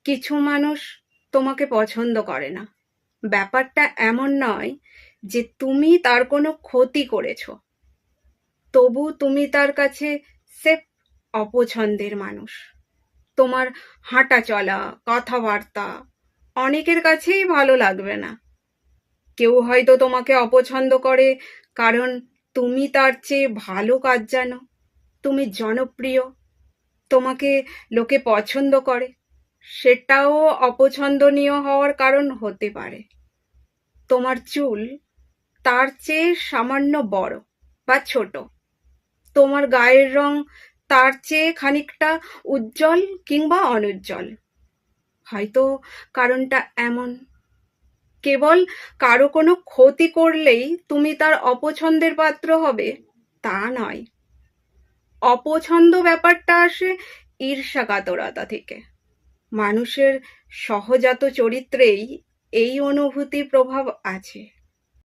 কিছু মানুষ তোমাকে পছন্দ করে না। ব্যাপারটা এমন নয় যে তুমি তার কোনো ক্ষতি করেছো, তবু তুমি তার কাছে সেফ অপছন্দের মানুষ। তোমার হাঁটা চলা, কথাবার্তা অনেকের কাছেই ভালো লাগবে না। কেউ হয়তো তোমাকে অপছন্দ করে কারণ তুমি তার চেয়ে ভালো কাজ জানো, তুমি জনপ্রিয়, তোমাকে লোকে পছন্দ করে। সেটাও অপছন্দনীয় হওয়ার কারণ হতে পারে। তোমার চুল তার চেয়ে সামান্য বড় বা ছোট, তোমার গায়ের রং তার চেয়ে খানিকটা উজ্জ্বল কিংবা অনুজ্জ্বল। হয়তো কারণটা এমন, কেবল কারো কোনো ক্ষতি করলেই তুমি তার অপছন্দের পাত্র হবে তা নয়। অপছন্দ ব্যাপারটা আসে ঈর্ষাকাতরতা থেকে। মানুষের সহজাত চরিত্রেই এই অনুভূতির প্রভাব আছে।